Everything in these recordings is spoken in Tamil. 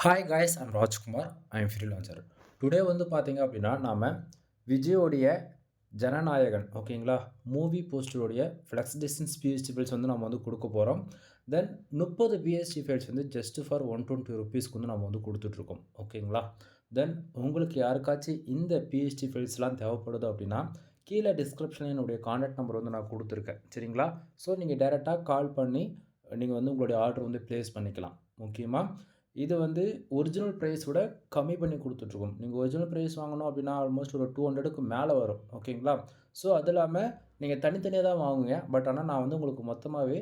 Hi guys I'm Rajkumar I'm freelancer. Today வந்து பார்த்தீங்க அப்படின்னா நாம் விஜயோடைய ஜனநாயகன் ஓகேங்களா மூவி போஸ்டருடைய ஃப்ளெக்ஸ் டிஸ்டன்ஸ் பிஎஸ்டி ஃபைல்ஸ் வந்து நம்ம வந்து கொடுக்க போகிறோம். தென் 30 பிஎஸ்டி ஃபைல்ஸ் வந்து ஜஸ்ட் ஃபார் ₹120 வந்து நம்ம வந்து கொடுத்துட்ருக்கோம் ஓகேங்களா. தென் உங்களுக்கு யாருக்காச்சும் இந்த பிஎஸ்டி ஃபைல்ஸ்லாம் தேவைப்படுது அப்படின்னா கீழே டிஸ்கிரிப்ஷனில் என்னுடைய கான்டாக்ட் நம்பர் வந்து நான் கொடுத்துருக்கேன் சரிங்களா. ஸோ நீங்கள் டைரெக்டாக கால் பண்ணி நீங்கள் வந்து உங்களுடைய ஆர்டர் வந்து ப்ளேஸ் பண்ணிக்கலாம். முக்கியமாக இது வந்து ஒரிஜினல் ப்ரைஸ் விட கம்மி பண்ணி கொடுத்துட்ருக்கோம். நீங்கள் ஒரிஜினல் ப்ரைஸ் வாங்கணும் அப்படின்னா ஆல்மோஸ்ட் ஒரு 200க்கு மேலே வரும் ஓகேங்களா. ஸோ அது இல்லாமல் நீங்கள் தனித்தனியாக தான் வாங்குங்க. பட் ஆனால் நான் வந்து உங்களுக்கு மொத்தமாகவே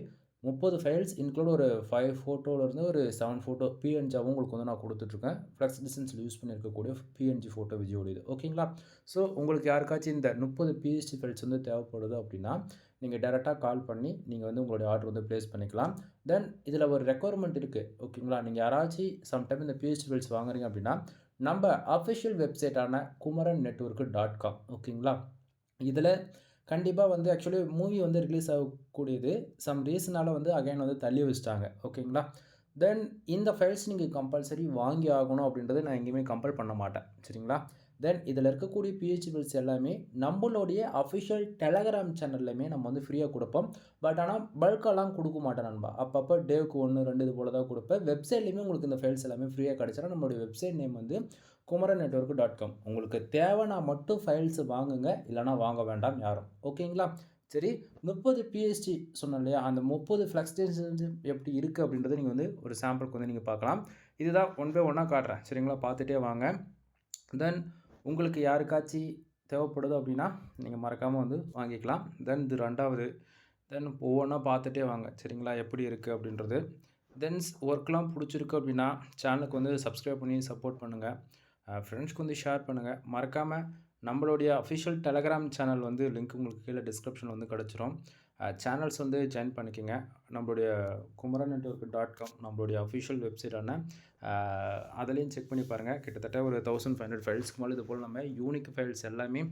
30 ஃபைல்ஸ் இன்க்ளூட் ஒரு 5 ஃபோட்டோலேருந்து ஒரு 7 ஃபோட்டோ பிஎன்ஜியாகவும் உங்களுக்கு வந்து நான் கொடுத்துட்ருக்கேன். ஃப்ளெக்ஸ் டிஸ்டன்ஸில் யூஸ் பண்ணியிருக்கக்கூடிய பிஎன்ஜி ஃபோட்டோ விஜயோடது ஓகேங்களா. ஸோ உங்களுக்கு யாருக்காச்சும் இந்த 30 பிஎஸ்டி ஃபைல்ஸ் வந்து தேவைப்படுது அப்படின்னா நீங்கள் டேரெக்டாக கால் பண்ணி நீங்கள் வந்து உங்களுடைய ஆர்டர் வந்து ப்ளேஸ் பண்ணிக்கலாம். தென் இதில் ஒரு ரெக்குவயர்மெண்ட் இருக்குது ஓகேங்களா. நீங்கள் யாராச்சும் சம்டைம் இந்த பிஎஸ்டி ஃபைல்ஸ் வாங்குறீங்க அப்படின்னா நம்ம அஃபிஷியல் வெப்சைட்டான kumaran.network.com ஓகேங்களா. இதில் கண்டிப்பாக வந்து ஆக்சுவலி மூவி வந்து ரிலீஸ் ஆகக்கூடியது சம் ரீசனால் வந்து அகைன் வந்து தள்ளி வச்சுட்டாங்க ஓகேங்களா. தென் இந்த ஃபைல்ஸ் நீங்கள் கம்பல்சரி வாங்கி ஆகணும் அப்படின்றத நான் எங்கேயுமே கம்பல் பண்ண மாட்டேன் சரிங்களா. தென் இதில் இருக்கக்கூடிய பிஹெச்டி ஃபைல்ஸ் எல்லாமே நம்மளுடைய அஃபிஷியல் டெலகிராம் சேனல்லையுமே நம்ம வந்து ஃப்ரீயாக கொடுப்போம். பட் ஆனால் பல்காலாம் கொடுக்க மாட்டேன் நண்பா. அப்பப்போ டேவுக்கு 1, 2 இது போல் தான் கொடுப்பேன். வெப்சைட்லேயுமே உங்களுக்கு இந்த ஃபைல்ஸ் எல்லாமே ஃப்ரீயாக கிடச்சிடும். நம்மளுடைய வெப்சைட் நேம் வந்து kumaran.network.com. உங்களுக்கு தேவைன்னா மட்டும் ஃபைல்ஸ் வாங்குங்க, இல்லைனா வாங்க வேண்டாம் யாரும் ஓகேங்களா. சரி 30 பிஎஸ்டி சொன்னேன் இல்லையா, அந்த 30 ஃப்ளெக்ஸ் டிஸ்டன்ஸ் எப்படி இருக்குது அப்படின்றத நீங்கள் வந்து ஒரு சாம்பிளுக்கு வந்து நீங்கள் பார்க்கலாம். இதுதான் ஒன் பை ஒன்னாக காட்டுறேன் சரிங்களா, பார்த்துட்டே வாங்க. தென் உங்களுக்கு யாருக்காச்சும் தேவைப்படுது அப்படின்னா நீங்கள் மறக்காமல் வந்து வாங்கிக்கலாம். தென் இது 2வது. தென் ஒவ்வொன்றா பார்த்துட்டே வாங்க சரிங்களா, எப்படி இருக்குது அப்படின்றது. தென்ஸ் ஒர்க்லாம் பிடிச்சிருக்கு அப்படின்னா சேனலுக்கு வந்து சப்ஸ்கிரைப் பண்ணி சப்போர்ட் பண்ணுங்கள். ஃப்ரெண்ட்ஸ்க்கு வந்து ஷேர் பண்ணுங்கள். மறக்காமல் நம்மளுடைய அஃபிஷியல் டெலகிராம் சேனல் வந்து லிங்க் உங்களுக்கு கீழே டிஸ்கிரிப்ஷனில் வந்து கிடச்சிரும். சேனல்ஸ் வந்து ஜாயின் பண்ணிக்கோங்க. நம்மளுடைய kumaran.network.com நம்மளுடைய அஃபிஷியல் வெப்சைட்டான அதுலேயும் செக் பண்ணி பாருங்கள். கிட்டத்தட்ட ஒரு 1500 ஃபைல்ஸ்க்கு மேலே இது போல் நம்ம யூனிக் ஃபைல்ஸ் எல்லாமே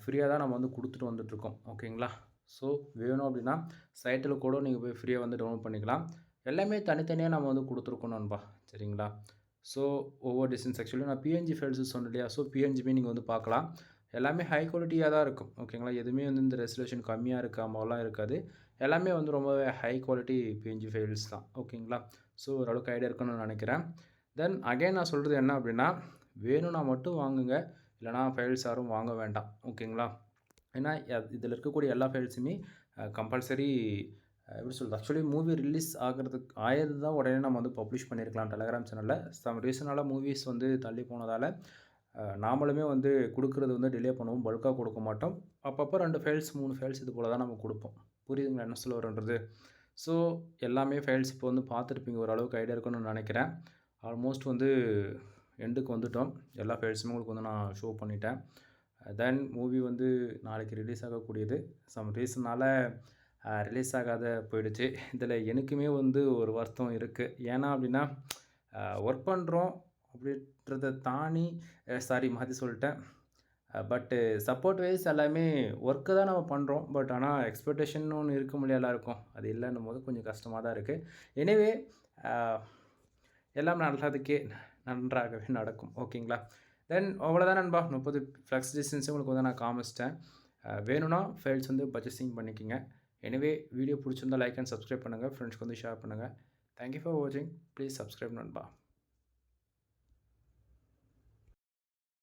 ஃப்ரீயாக தான் நம்ம வந்து கொடுத்துட்டு வந்துட்ருக்கோம் ஓகேங்களா. ஸோ வேணும் அப்படின்னா சைட்டில் கூட நீங்கள் போய் ஃப்ரீயாக வந்து டவுன்லோட் பண்ணிக்கலாம். எல்லாமே தனித்தனியாக நம்ம வந்து கொடுத்துருக்கோம் நண்பா சரிங்களா. ஸோ ஒவ்வொரு டிஸ்டன்ஸ் ஆக்சுவலி நான் பிஎன்ஜி ஃபைல்ஸு சொன்னேன் இல்லையா. ஸோ பிஎன்ஜிமே நீங்கள் வந்து பார்க்கலாம். எல்லாமே ஹை குவாலிட்டியாக தான் இருக்கும் ஓகேங்களா. எதுவுமே வந்து இந்த ரெசல்யூஷன் கம்மியாக இருக்காமலாம் இருக்காது. எல்லாமே வந்து ரொம்பவே ஹை குவாலிட்டி பிஎன்ஜி ஃபைல்ஸ் தான் ஓகேங்களா. ஸோ ஓரளவுக்கு ஐடியா இருக்குன்னு நான் நினைக்கிறேன். தென் அகைன் நான் சொல்கிறது என்ன அப்படின்னா வேணும்னா மட்டும் வாங்குங்க, இல்லைனா ஃபைல்ஸ் யாரும் வாங்க வேண்டாம் ஓகேங்களா. ஏன்னா இதில் இருக்கக்கூடிய எல்லா ஃபைல்ஸுமே கம்பல்சரி எப்படி சொல்கிறது, ஆக்சுவலி மூவி ரிலீஸ் ஆகிறது தான் உடனே நம்ம வந்து பப்ளிஷ் பண்ணியிருக்கலாம் டெலகிராம் சேனலில். சம் ரீசனால் மூவிஸ் வந்து தள்ளி போனதால் நாமளுமே வந்து கொடுக்குறது வந்து டிலே பண்ணுவோம், பல்காக கொடுக்க மாட்டோம். அப்பப்போ 2 ஃபைல்ஸ் 3 ஃபைல்ஸ் இது போல் தான் நம்ம கொடுப்போம். புரியுதுங்களா என்ன சொல்ல வரன்றது. ஸோ எல்லாமே ஃபைல்ஸ் இப்போ வந்து பார்த்துருப்பீங்க, ஓரளவுக்கு ஐடியா இருக்குன்னு நினைக்கிறேன். ஆல்மோஸ்ட் வந்து எண்டுக்கு வந்துவிட்டோம். எல்லா ஃபைல்ஸுமே உங்களுக்கு வந்து நான் ஷோ பண்ணிட்டேன். தென் மூவி வந்து நாளைக்கு ரிலீஸ் ஆகக்கூடியது. சம் ரீசனால் ரிலீஸ் ஆகாத போயிடுச்சு. இதில் எனக்குமே வந்து ஒரு வருத்தம் இருக்குது. ஏன்னா அப்படின்னா ஒர்க் பண்ணுறோம் அப்படின்றத தாண்டி சாரி மாற்றி சொல்லிட்டேன். பட்டு சப்போர்ட் வைஸ் எல்லாமே ஒர்க்கு தான் நம்ம பண்ணுறோம். பட் ஆனால் எக்ஸ்பெக்டேஷன் ஒன்று இருக்க முடியாது எல்லாருக்கும். அது இல்லைன்னும் போது கொஞ்சம் கஷ்டமாக தான் இருக்குது. எனிவே எல்லாம் நல்லதுக்கே நன்றாகவே நடக்கும் ஓகேங்களா. தென் அவ்வளோதான் நண்பா. 30 ஃப்ளெக்ஸ் டிஸ்டன்ஸும் உங்களுக்கு வந்து நான் காமிச்சிட்டேன். வேணும்னா ஃபைல்ஸ் வந்து பர்ச்சேசிங் பண்ணிக்கோங்க. எனிவே வீடியோ பிடிச்சிருந்தால் லைக் அண்ட் சப்ஸ்கிரைப் பண்ணுங்கள். ஃப்ரெண்ட்ஸ்க்கு வந்து ஷேர் பண்ணுங்கள். தேங்க்யூ ஃபார் வாட்சிங். ப்ளீஸ் சப்ஸ்கிரைப் நண்பா.